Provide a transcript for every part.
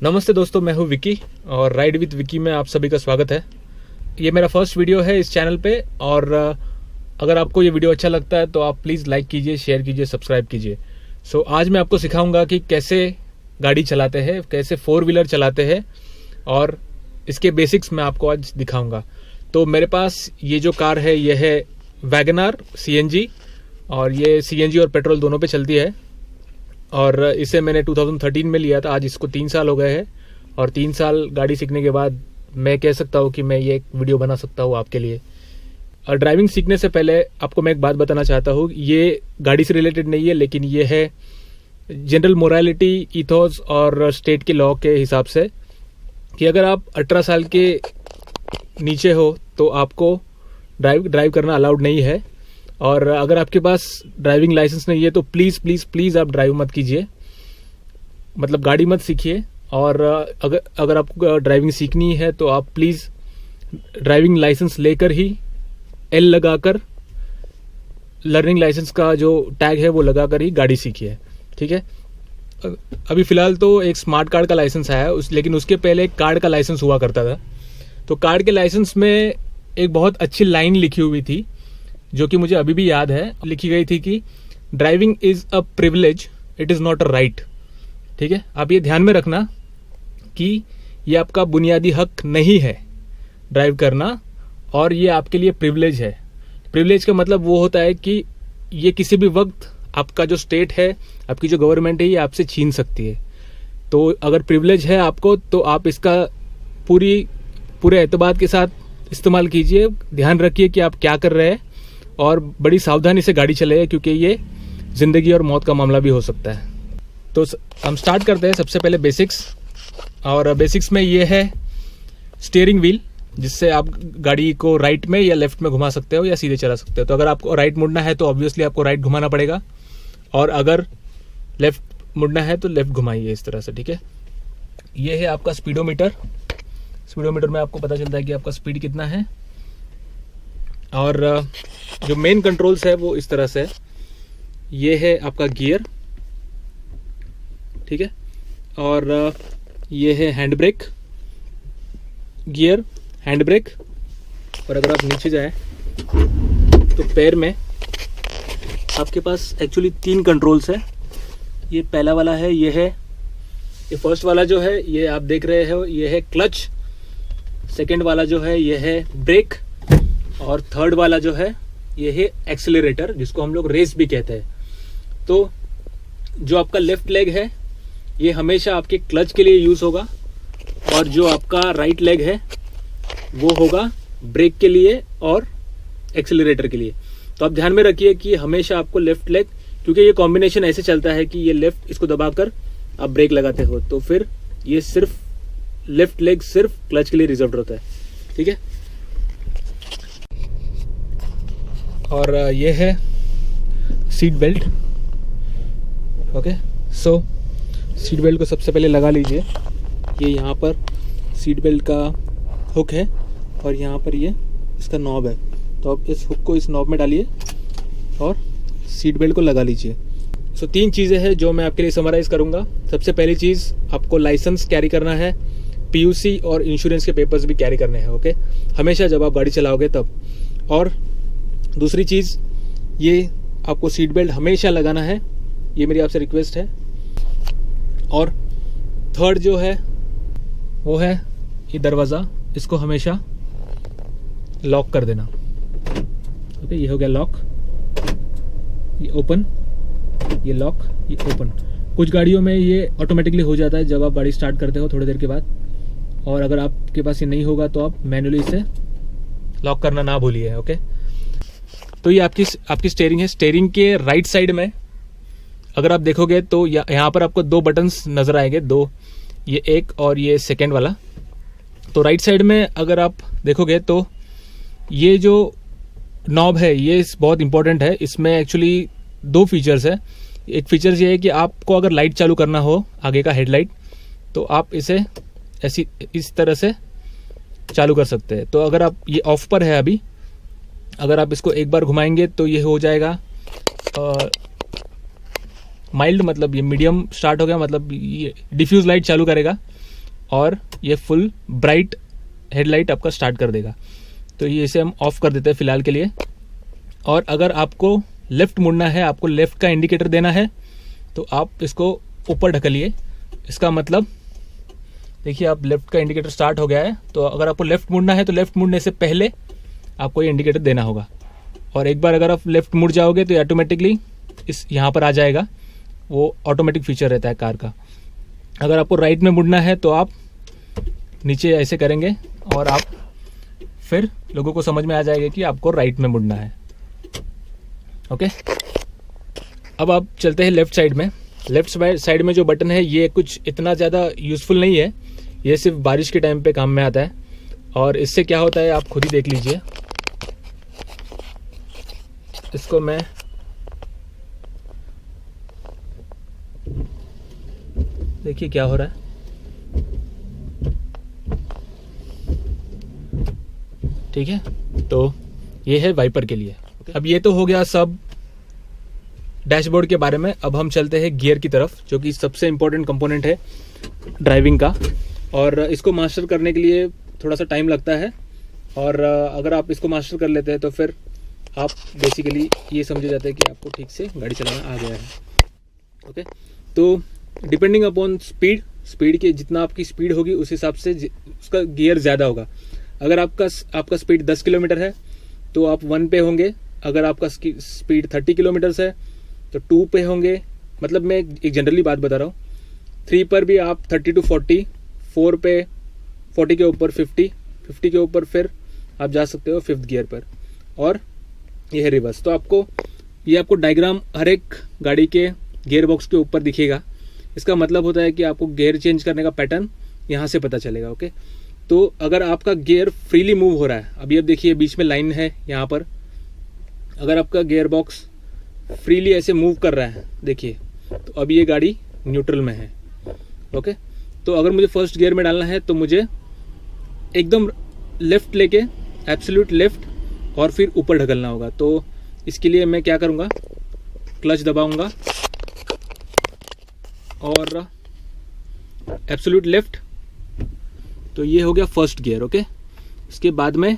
नमस्ते दोस्तों, मैं हूं विकी और राइड विद विकी में आप सभी का स्वागत है। ये मेरा फर्स्ट वीडियो है इस चैनल पे और अगर आपको ये वीडियो अच्छा लगता है तो आप प्लीज़ लाइक कीजिए, शेयर कीजिए, सब्सक्राइब कीजिए। सो आज मैं आपको सिखाऊंगा कि कैसे गाड़ी चलाते हैं, कैसे 4 व्हीलर चलाते हैं और इसके बेसिक्स मैं आपको आज दिखाऊंगा। तो मेरे पास ये जो कार है ये है वैगनआर CNG और ये CNG और पेट्रोल दोनों पे चलती है और इसे मैंने 2013 में लिया था। आज इसको 3 साल हो गए हैं और 3 साल गाड़ी सीखने के बाद मैं कह सकता हूँ कि मैं ये एक वीडियो बना सकता हूँ आपके लिए। और ड्राइविंग सीखने से पहले आपको मैं एक बात बताना चाहता हूँ, ये गाड़ी से रिलेटेड नहीं है लेकिन ये है जनरल मोरालिटी, इथोस और स्टेट के लॉ के हिसाब से कि अगर आप 18 साल के नीचे हो तो आपको ड्राइव करना अलाउड नहीं है। और अगर आपके पास ड्राइविंग लाइसेंस नहीं है तो प्लीज़ आप ड्राइव मत कीजिए, मतलब गाड़ी मत सीखिए। और अगर आपको ड्राइविंग सीखनी है तो आप प्लीज़ ड्राइविंग लाइसेंस लेकर ही L लगाकर, लर्निंग लाइसेंस का जो टैग है वो लगाकर ही गाड़ी सीखिए, ठीक है। अभी फ़िलहाल तो एक स्मार्ट कार्ड का लाइसेंस आया है लेकिन उसके पहले एक कार्ड का लाइसेंस हुआ करता था। तो कार्ड के लाइसेंस में एक बहुत अच्छी लाइन लिखी हुई थी जो कि मुझे अभी भी याद है। लिखी गई थी कि driving is a privilege, it is not a right, ठीक है। आप ये ध्यान में रखना कि ये आपका बुनियादी हक नहीं है ड्राइव करना और ये आपके लिए प्रिविलेज है। प्रिविलेज का मतलब वो होता है कि ये किसी भी वक्त आपका जो स्टेट है, आपकी जो गवर्नमेंट है, ये आपसे छीन सकती है। तो अगर प्रिविलेज है आपको तो आप इसका पूरे एतबार के साथ इस्तेमाल कीजिए। ध्यान रखिए कि आप क्या कर रहे हैं और बड़ी सावधानी से गाड़ी चलाइए क्योंकि ये ज़िंदगी और मौत का मामला भी हो सकता है। तो हम स्टार्ट करते हैं सबसे पहले बेसिक्स। और बेसिक्स में ये है स्टीयरिंग व्हील, जिससे आप गाड़ी को राइट में या लेफ्ट में घुमा सकते हो या सीधे चला सकते हो। तो अगर आपको राइट मुड़ना है तो ऑब्वियसली आपको राइट घुमाना पड़ेगा और अगर लेफ्ट मुड़ना है तो लेफ्ट घुमाइए इस तरह से, ठीक है। ये है आपका स्पीडोमीटर। स्पीडोमीटर में आपको पता चलता है कि आपका स्पीड कितना है और जो मेन कंट्रोल्स है वो इस तरह से है। ये है आपका गियर, ठीक है, और ये है hand brake, gear, hand brake. और अगर आप नीचे जाएं तो पैर में आपके पास एक्चुअली 3 कंट्रोल्स है। ये पहला वाला है, ये फर्स्ट वाला जो है ये आप देख रहे हो, ये है क्लच। सेकंड वाला जो है ये है ब्रेक और थर्ड वाला जो है ये है एक्सेलरेटर, जिसको हम लोग रेस भी कहते हैं। तो जो आपका लेफ्ट लेग है ये हमेशा आपके क्लच के लिए यूज होगा और जो आपका राइट लेग है वो होगा ब्रेक के लिए और एक्सेलरेटर के लिए। तो आप ध्यान में रखिए कि हमेशा आपको लेफ्ट लेग, क्योंकि ये कॉम्बिनेशन ऐसे चलता है कि ये लेफ्ट, इसको दबाकर आप ब्रेक लगाते हो तो फिर ये सिर्फ लेफ्ट लेग सिर्फ क्लच के लिए रिजर्व होता है, ठीक है। और ये है सीट बेल्ट। ओके, सो सीट बेल्ट को सबसे पहले लगा लीजिए। ये यहाँ पर सीट बेल्ट का हुक है और यहाँ पर ये इसका नॉब है। तो आप इस हुक को इस नॉब में डालिए और सीट बेल्ट को लगा लीजिए। सो 3 चीज़ें हैं जो मैं आपके लिए समराइज करूँगा। सबसे पहली चीज़, आपको लाइसेंस कैरी करना है, PUC और इंश्योरेंस के पेपर्स भी कैरी करने हैं, ओके, हमेशा जब आप गाड़ी चलाओगे तब। और दूसरी चीज़, ये आपको सीट बेल्ट हमेशा लगाना है, ये मेरी आपसे रिक्वेस्ट है। और थर्ड जो है वो है ये दरवाज़ा, इसको हमेशा लॉक कर देना। ओके, ये हो गया लॉक, ये ओपन, ये लॉक, ये ओपन। कुछ गाड़ियों में ये ऑटोमेटिकली हो जाता है जब आप गाड़ी स्टार्ट करते हो थोड़ी देर के बाद, और अगर आपके पास ये नहीं होगा तो आप मैन्युअली इसे लॉक करना ना भूलिए, ओके। तो ये आपकी स्टीयरिंग है। स्टीयरिंग के राइट साइड में अगर आप देखोगे तो यहाँ पर आपको 2 बटन्स नजर आएंगे, 2, ये एक और ये सेकेंड वाला। तो राइट साइड में अगर आप देखोगे तो ये जो नॉब है ये बहुत इंपॉर्टेंट है। इसमें एक्चुअली 2 फीचर्स है। एक फीचर्स ये है कि आपको अगर लाइट चालू करना हो, आगे का हेडलाइट, तो आप इसे इस तरह से चालू कर सकते हैं। तो अगर आप, ये ऑफ पर है अभी, अगर आप इसको एक बार घुमाएंगे तो ये हो जाएगा माइल्ड, मतलब ये मीडियम स्टार्ट हो गया, मतलब ये डिफ्यूज लाइट चालू करेगा। और ये फुल ब्राइट हेडलाइट आपका स्टार्ट कर देगा। तो ये इसे हम ऑफ कर देते हैं फिलहाल के लिए। और अगर आपको लेफ्ट मुड़ना है, आपको लेफ्ट का इंडिकेटर देना है, तो आप इसको ऊपर ढकलिए। इसका मतलब देखिए आप लेफ्ट का इंडिकेटर स्टार्ट हो गया है। तो अगर आपको लेफ्ट मुड़ना है तो लेफ्ट मुड़ने से पहले आपको ये इंडिकेटर देना होगा। और एक बार अगर आप लेफ्ट मुड़ जाओगे तो ऑटोमेटिकली इस यहाँ पर आ जाएगा, वो ऑटोमेटिक फीचर रहता है कार का। अगर आपको राइट में मुड़ना है तो आप नीचे ऐसे करेंगे और आप फिर लोगों को समझ में आ जाएगा कि आपको राइट में मुड़ना है। ओके, अब आप चलते हैं लेफ्ट साइड में। लेफ्ट साइड में जो बटन है ये कुछ इतना ज़्यादा यूज़फुल नहीं है, ये सिर्फ बारिश के टाइम पे काम में आता है। और इससे क्या होता है आप खुद ही देख लीजिए। इसको मैं देखिए क्या हो रहा है। ठीक है, तो ये है वाइपर के लिए। अब ये तो हो गया सब डैशबोर्ड के बारे में। अब हम चलते हैं गियर की तरफ, जो कि सबसे इम्पोर्टेंट कंपोनेंट है ड्राइविंग का। और इसको मास्टर करने के लिए थोड़ा सा टाइम लगता है। और अगर आप इसको मास्टर कर लेते हैं तो फिर आप बेसिकली ये समझे जाते हैं कि आपको ठीक से गाड़ी चलाना आ गया है। ओके, तो डिपेंडिंग अपॉन स्पीड के जितना आपकी स्पीड होगी उस हिसाब से उसका गियर ज़्यादा होगा। अगर आपका स्पीड 10 किलोमीटर है तो आप 1 पे होंगे। अगर आपका स्पीड 30 किलोमीटर है तो 2 पे होंगे। मतलब मैं एक जनरली बात बता रहा हूँ। 3 पर भी आप 30 to 40, 4 पे 40 के ऊपर 50 के ऊपर फिर आप जा सकते हो 5th गियर पर। और ये है रिवर्स। तो आपको डायग्राम हर एक गाड़ी के गियर बॉक्स के ऊपर दिखेगा। इसका मतलब होता है कि आपको गियर चेंज करने का पैटर्न यहाँ से पता चलेगा। ओके, तो अगर आपका गियर फ्रीली मूव हो रहा है, अभी अब देखिए बीच में लाइन है यहाँ पर, अगर आपका गियर बॉक्स फ्रीली ऐसे मूव कर रहा है देखिए, तो अभी ये गाड़ी न्यूट्रल में है। ओके, तो अगर मुझे फर्स्ट गियर में डालना है तो मुझे एकदम लेफ्ट लेके एब्सोल्यूट लेफ्ट और फिर ऊपर ढकलना होगा। तो इसके लिए मैं क्या करूँगा, क्लच दबाऊंगा और एब्सोल्यूट लेफ्ट। तो ये हो गया फर्स्ट गियर। ओके, इसके बाद में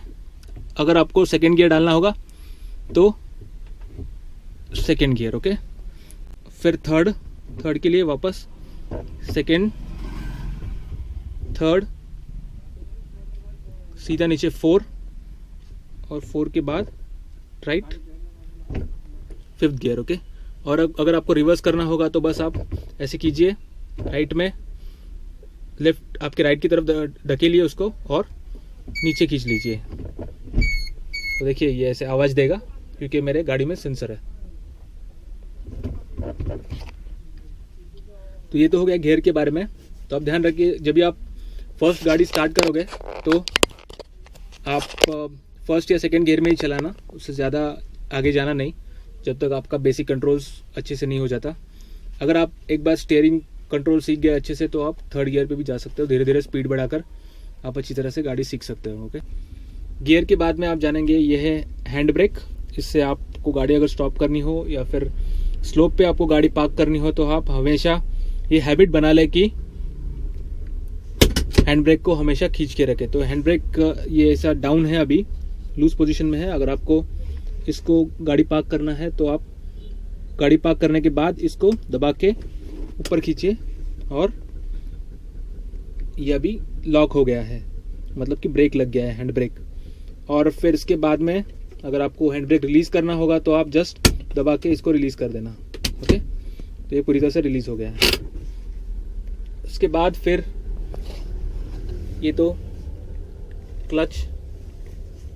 अगर आपको सेकेंड गियर डालना होगा तो सेकेंड गियर। ओके, फिर थर्ड के लिए वापस सेकेंड, थर्ड, सीधा नीचे 4 और 4 के बाद राइट, 5th गियर। ओके, और अगर आपको रिवर्स करना होगा तो बस आप ऐसे कीजिए, राइट में लेफ्ट आपके राइट की तरफ ढकेलिए उसको और नीचे खींच लीजिए। तो देखिए ये ऐसे आवाज़ देगा क्योंकि मेरे गाड़ी में सेंसर है। तो ये तो हो गया गियर के बारे में। तो आप ध्यान रखिए, जब भी आप फर्स्ट गाड़ी स्टार्ट करोगे तो आप फर्स्ट या सेकेंड गियर में ही चलाना, उससे ज़्यादा आगे जाना नहीं जब तक आपका बेसिक कंट्रोल्स अच्छे से नहीं हो जाता। अगर आप एक बार स्टीयरिंग कंट्रोल सीख गए अच्छे से तो आप 3rd गियर पे भी जा सकते हो। धीरे धीरे स्पीड बढ़ाकर आप अच्छी तरह से गाड़ी सीख सकते हो। ओके, गियर के बाद में आप जानेंगे ये है हैंड ब्रेक। इससे आपको गाड़ी अगर स्टॉप करनी हो या फिर स्लोप पे आपको गाड़ी पार्क करनी हो तो आप हमेशा ये हैबिट बना ले कि हैंड ब्रेक को हमेशा खींच के रखें। तो हैंड ब्रेक ये ऐसा डाउन है, अभी लूज पोजीशन में है। अगर आपको इसको गाड़ी पार्क करना है तो आप गाड़ी पार्क करने के बाद इसको दबा के ऊपर खींचिए और ये अभी लॉक हो गया है, मतलब कि ब्रेक लग गया है, हैंड ब्रेक। और फिर इसके बाद में अगर आपको हैंड ब्रेक रिलीज करना होगा तो आप जस्ट दबा के इसको रिलीज कर देना। ओके, तो ये पूरी तरह से रिलीज हो गया है। इसके बाद फिर ये तो क्लच,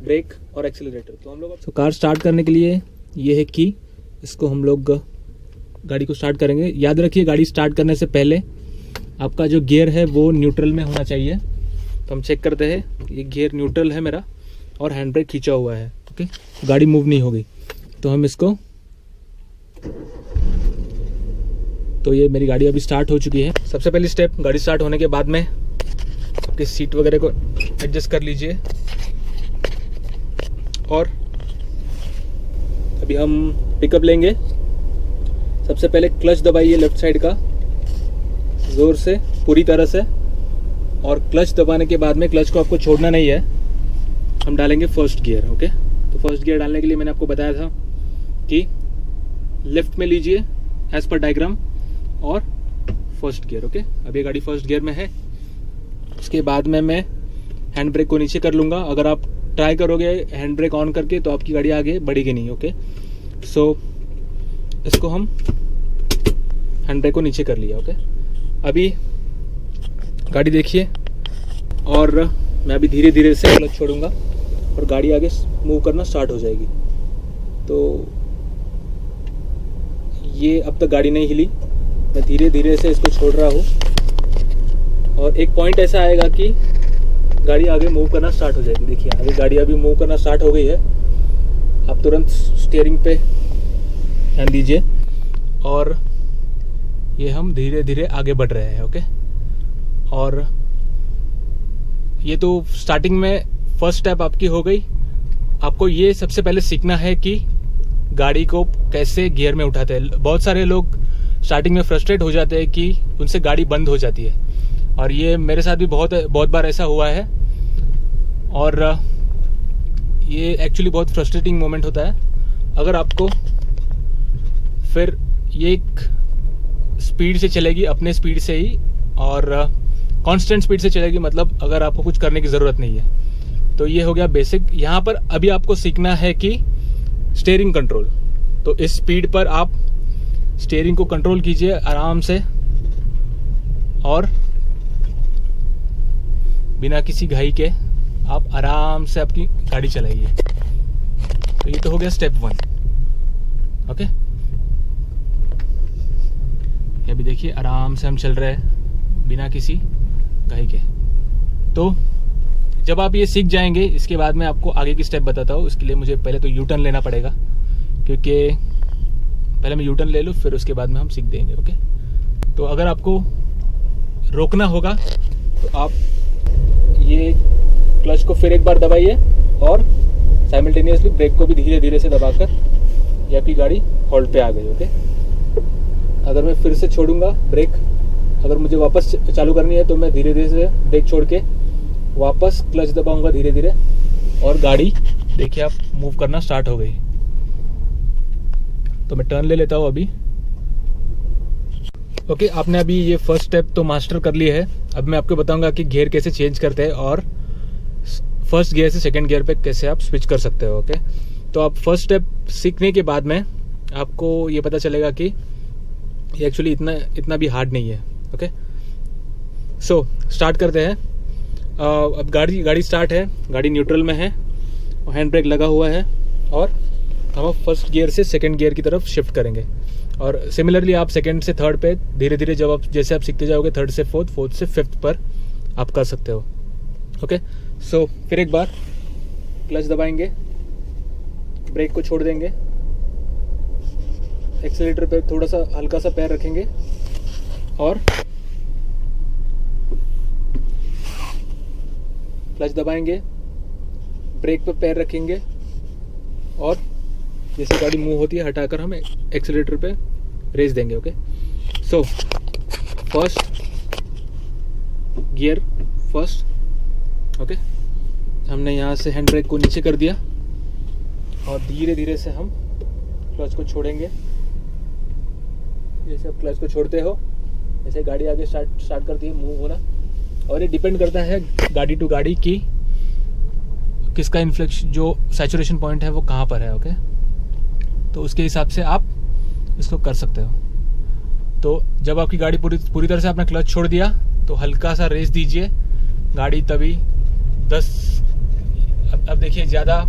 ब्रेक और एक्सीलरेटर। तो हम लोग कार स्टार्ट करने के लिए ये है की, इसको हम लोग गाड़ी को स्टार्ट करेंगे। याद रखिए गाड़ी स्टार्ट करने से पहले आपका जो गियर है वो न्यूट्रल में होना चाहिए। तो हम चेक करते हैं, ये गियर न्यूट्रल है मेरा और हैंड ब्रेक खींचा हुआ है। ओके, गाड़ी मूव नहीं होगी। तो हम इसको, तो ये मेरी गाड़ी अभी स्टार्ट हो चुकी है। सबसे पहली स्टेप, गाड़ी स्टार्ट होने के बाद में आपकी सीट वगैरह को एडजस्ट कर लीजिए। और अभी हम पिकअप लेंगे। सबसे पहले क्लच दबाइए लेफ्ट साइड का जोर से, पूरी तरह से, और क्लच दबाने के बाद में क्लच को आपको छोड़ना नहीं है, हम डालेंगे फर्स्ट गियर। ओके, तो फर्स्ट गियर डालने के लिए मैंने आपको बताया था कि लेफ्ट में लीजिए एज पर डायग्राम और फर्स्ट गियर। ओके, अब ये गाड़ी फर्स्ट गियर में है। उसके बाद में मैं हैंड ब्रेक को नीचे कर लूँगा। अगर आप ट्राई करोगे हैंड ब्रेक ऑन करके तो आपकी गाड़ी आगे बढ़ेगी नहीं। ओके, सो इसको हम हैंड ब्रेक को नीचे कर लिया। ओके, अभी गाड़ी देखिए और मैं अभी धीरे धीरे से क्लच छोड़ूंगा और गाड़ी आगे मूव करना स्टार्ट हो जाएगी। तो ये अब तक गाड़ी नहीं हिली, मैं धीरे धीरे से इसको छोड़ रहा हूँ और एक पॉइंट ऐसा आएगा कि गाड़ी आगे मूव करना स्टार्ट हो जाएगी। देखिए आगे गाड़ी अभी मूव करना स्टार्ट हो गई है। आप तुरंत स्टीयरिंग पे ध्यान दीजिए और ये हम धीरे धीरे आगे बढ़ रहे हैं। ओके, और ये तो स्टार्टिंग में फर्स्ट स्टेप आपकी हो गई। आपको ये सबसे पहले सीखना है कि गाड़ी को कैसे गियर में उठाते हैं। बहुत सारे लोग स्टार्टिंग में फ्रस्ट्रेट हो जाते हैं कि उनसे गाड़ी बंद हो जाती है, और ये मेरे साथ भी बहुत बार ऐसा हुआ है। और ये एक्चुअली बहुत फ्रस्ट्रेटिंग मोमेंट होता है। अगर आपको फिर ये एक स्पीड से चलेगी, अपने स्पीड से ही, और कांस्टेंट स्पीड से चलेगी, मतलब अगर आपको कुछ करने की ज़रूरत नहीं है। तो ये हो गया बेसिक। यहाँ पर अभी आपको सीखना है कि स्टीयरिंग कंट्रोल। तो इस स्पीड पर आप स्टीयरिंग को कंट्रोल कीजिए आराम से और बिना किसी घाई के आप आराम से आपकी गाड़ी चलाइए। तो ये तो हो गया स्टेप 1। ओके, अभी देखिए आराम से हम चल रहे हैं बिना किसी घाई के। तो जब आप ये सीख जाएंगे, इसके बाद मैं आपको आगे की स्टेप बताता हूँ। उसके लिए मुझे पहले तो यू टर्न लेना पड़ेगा, क्योंकि पहले मैं यू टर्न ले लूँ, फिर उसके बाद में हम सीख देंगे। ओके, तो अगर आपको रोकना होगा तो आप ये क्लच को फिर एक बार दबाइए और साइमल्टेनियसली ब्रेक को भी धीरे धीरे से दबाकर ये आपकी गाड़ी होल्ड पे आ गई। ओके, अगर मैं फिर से छोड़ूंगा ब्रेक, अगर मुझे वापस चालू करनी है तो मैं धीरे धीरे से ब्रेक छोड़ के वापस क्लच दबाऊंगा धीरे धीरे, और गाड़ी देखिए आप मूव करना स्टार्ट हो गई। तो मैं टर्न ले लेता हूँ अभी। ओके, आपने अभी ये फर्स्ट स्टेप तो मास्टर कर ली है। अब मैं आपको बताऊंगा कि गियर कैसे चेंज करते हैं और फर्स्ट गियर से सेकंड गियर पे कैसे आप स्विच कर सकते हो। ओके, तो आप फर्स्ट स्टेप सीखने के बाद में आपको ये पता चलेगा कि ये एक्चुअली इतना भी हार्ड नहीं है। ओके, सो स्टार्ट करते हैं। अब गाड़ी स्टार्ट है, गाड़ी न्यूट्रल में है और हैंड ब्रेक लगा हुआ है, और हम फर्स्ट गियर से सेकंड गियर की तरफ शिफ्ट करेंगे। और सिमिलरली आप सेकंड से थर्ड पे धीरे धीरे जैसे आप सीखते जाओगे, थर्ड से फोर्थ, फोर्थ से फिफ्थ पर आप कर सकते हो। ओके, सो फिर एक बार क्लच दबाएंगे, ब्रेक को छोड़ देंगे, एक्सीलरेटर पे थोड़ा सा हल्का सा पैर रखेंगे और क्लच दबाएंगे, ब्रेक पे पैर रखेंगे और जैसे गाड़ी मूव होती है हटाकर हम एक्सीलरेटर पे रेस देंगे। Okay, so first gear first. Okay, हमने यहाँ से हैंड ब्रेक को नीचे कर दिया और धीरे धीरे से हम क्लच को छोड़ेंगे। जैसे आप क्लच को छोड़ते हो जैसे गाड़ी आगे स्टार्ट करती है मूव होना, और ये डिपेंड करता है गाड़ी टू गाड़ी की किसका इन्फ्लेक्शन, जो सैचुरेशन पॉइंट है वो कहाँ पर है। ओके, तो उसके हिसाब से आप इसको कर सकते हो। तो जब आपकी गाड़ी पूरी तरह से आपने क्लच छोड़ दिया तो हल्का सा रेस दीजिए गाड़ी, तभी 10 अब देखिए ज़्यादा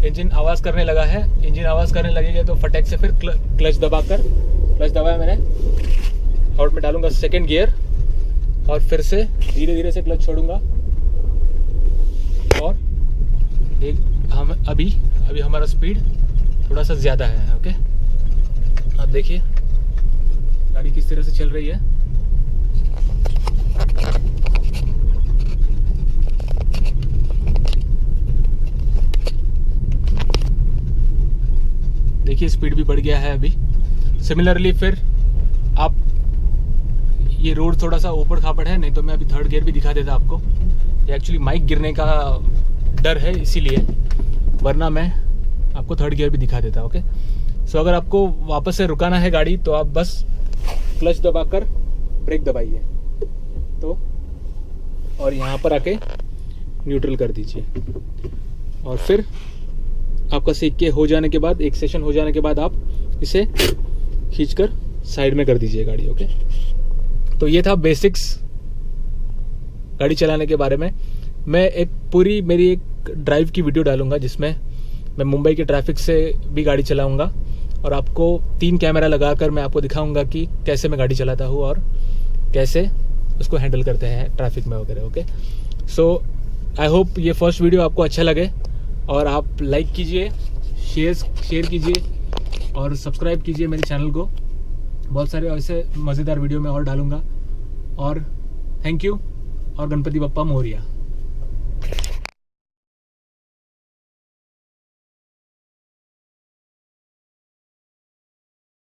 इंजन आवाज़ करने लगा है। इंजन आवाज़ करने लगेगा तो फटक से फिर क्लच दबाया मैंने और मैं डालूंगा सेकंड गियर और फिर से धीरे धीरे से क्लच छोड़ूंगा। और हम अभी हमारा स्पीड थोड़ा सा ज़्यादा है। ओके, आप देखिए गाड़ी किस तरह से चल रही है। देखिए स्पीड भी बढ़ गया है अभी। सिमिलरली फिर आप ये रोड थोड़ा सा ऊपर खापड़ है, नहीं तो मैं अभी थर्ड गियर भी दिखा देता आपको। ये एक्चुअली माइक गिरने का डर है इसीलिए, वरना मैं आपको थर्ड गियर भी दिखा देता। ओके, सो अगर आपको वापस से रुकाना है गाड़ी तो आप बस क्लच दबाकर ब्रेक दबाइए तो, और यहाँ पर आके न्यूट्रल कर दीजिए, और फिर आपका सीख के हो जाने के बाद, एक सेशन हो जाने के बाद आप इसे खींचकर साइड में कर दीजिए गाड़ी। ओके, तो ये था बेसिक्स गाड़ी चलाने के बारे में। मैं एक पूरी मेरी एक ड्राइव की वीडियो डालूंगा जिसमें मैं मुंबई के ट्रैफिक से भी गाड़ी चलाऊंगा, और आपको 3 कैमरा लगाकर मैं आपको दिखाऊंगा कि कैसे मैं गाड़ी चलाता हूँ और कैसे उसको हैंडल करते हैं ट्रैफिक में वगैरह। ओके, सो आई होप ये फर्स्ट वीडियो आपको अच्छा लगे, और आप लाइक कीजिए, शेयर कीजिए और सब्सक्राइब कीजिए मेरे चैनल को। बहुत सारे ऐसे मज़ेदार वीडियो मैं और डालूंगा। और थैंक यू, और गणपति बप्पा मोरिया।